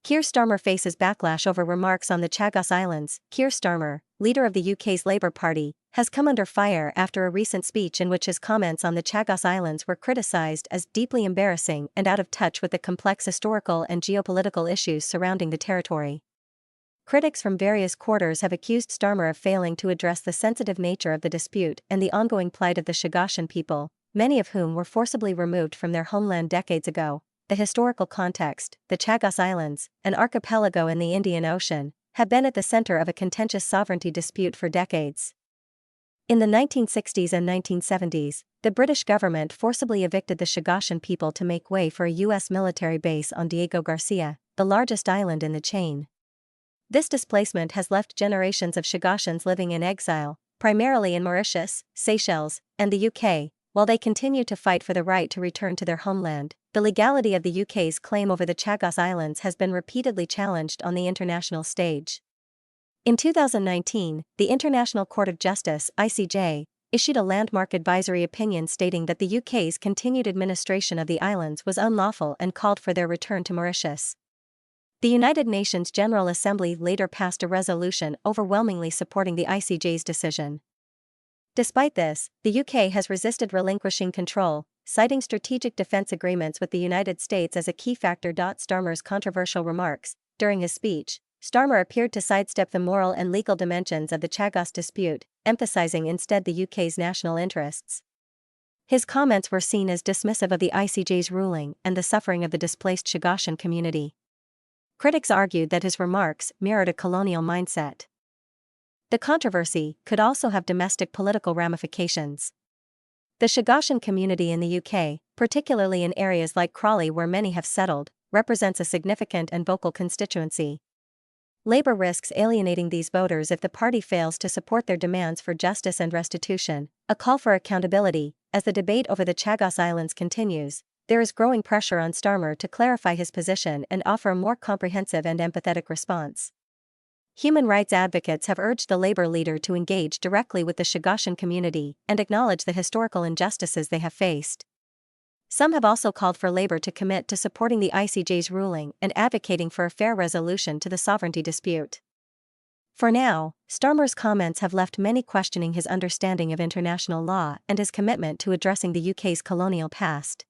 Keir Starmer faces backlash over remarks on the Chagos Islands. Keir Starmer, leader of the UK's Labour Party, has come under fire after a recent speech in which his comments on the Chagos Islands were criticised as deeply embarrassing and out of touch with the complex historical and geopolitical issues surrounding the territory. Critics from various quarters have accused Starmer of failing to address the sensitive nature of the dispute and the ongoing plight of the Chagosian people, many of whom were forcibly removed from their homeland decades ago. The historical context, the Chagos Islands, an archipelago in the Indian Ocean, have been at the center of a contentious sovereignty dispute for decades. In the 1960s and 1970s, the British government forcibly evicted the Chagosian people to make way for a U.S. military base on Diego Garcia, the largest island in the chain. This displacement has left generations of Chagosians living in exile, primarily in Mauritius, Seychelles, and the UK, while they continue to fight for the right to return to their homeland. The legality of the UK's claim over the Chagos Islands has been repeatedly challenged on the international stage. In 2019, the International Court of Justice (ICJ) issued a landmark advisory opinion stating that the UK's continued administration of the islands was unlawful and called for their return to Mauritius. The United Nations General Assembly later passed a resolution overwhelmingly supporting the ICJ's decision. Despite this, the UK has resisted relinquishing control, citing strategic defense agreements with the United States as a key factor. Starmer's controversial remarks. During his speech, Starmer appeared to sidestep the moral and legal dimensions of the Chagos dispute, emphasizing instead the UK's national interests. His comments were seen as dismissive of the ICJ's ruling and the suffering of the displaced Chagosian community. Critics argued that his remarks mirrored a colonial mindset. The controversy could also have domestic political ramifications. The Chagosian community in the UK, particularly in areas like Crawley where many have settled, represents a significant and vocal constituency. Labour risks alienating these voters if the party fails to support their demands for justice and restitution, a call for accountability. As the debate over the Chagos Islands continues, there is growing pressure on Starmer to clarify his position and offer a more comprehensive and empathetic response. Human rights advocates have urged the Labour leader to engage directly with the Chagosian community and acknowledge the historical injustices they have faced. Some have also called for Labour to commit to supporting the ICJ's ruling and advocating for a fair resolution to the sovereignty dispute. For now, Starmer's comments have left many questioning his understanding of international law and his commitment to addressing the UK's colonial past.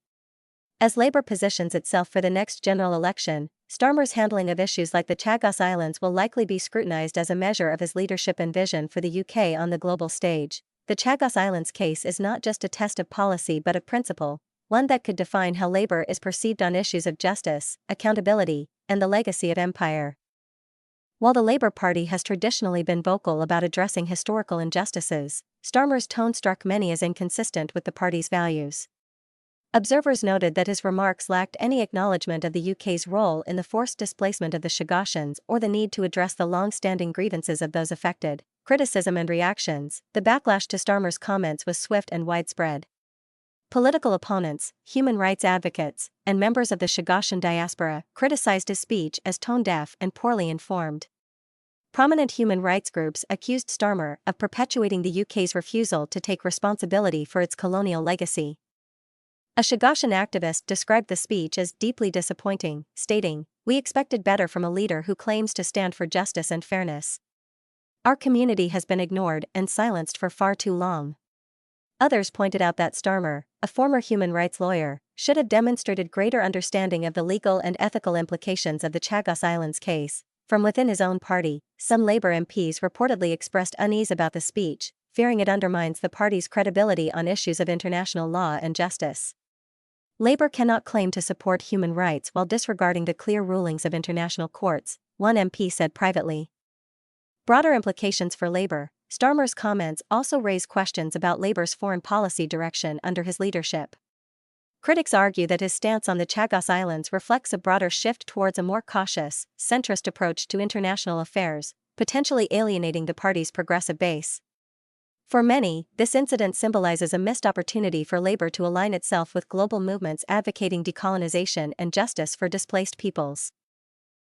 As Labour positions itself for the next general election, Starmer's handling of issues like the Chagos Islands will likely be scrutinised as a measure of his leadership and vision for the UK on the global stage. The Chagos Islands case is not just a test of policy but of principle, one that could define how Labour is perceived on issues of justice, accountability, and the legacy of empire. While the Labour Party has traditionally been vocal about addressing historical injustices, Starmer's tone struck many as inconsistent with the party's values. Observers noted that his remarks lacked any acknowledgement of the UK's role in the forced displacement of the Chagosians or the need to address the long-standing grievances of those affected. Criticism and reactions. The backlash to Starmer's comments was swift and widespread. Political opponents, human rights advocates, and members of the Chagosian diaspora criticized his speech as tone-deaf and poorly informed. Prominent human rights groups accused Starmer of perpetuating the UK's refusal to take responsibility for its colonial legacy. A Chagosian activist described the speech as deeply disappointing, stating, "We expected better from a leader who claims to stand for justice and fairness. Our community has been ignored and silenced for far too long." Others pointed out that Starmer, a former human rights lawyer, should have demonstrated greater understanding of the legal and ethical implications of the Chagos Islands case. From within his own party, some Labour MPs reportedly expressed unease about the speech, fearing it undermines the party's credibility on issues of international law and justice. Labour cannot claim to support human rights while disregarding the clear rulings of international courts, one MP said privately. Broader implications for Labour. Starmer's comments also raise questions about Labour's foreign policy direction under his leadership. Critics argue that his stance on the Chagos Islands reflects a broader shift towards a more cautious, centrist approach to international affairs, potentially alienating the party's progressive base. For many, this incident symbolizes a missed opportunity for Labour to align itself with global movements advocating decolonization and justice for displaced peoples.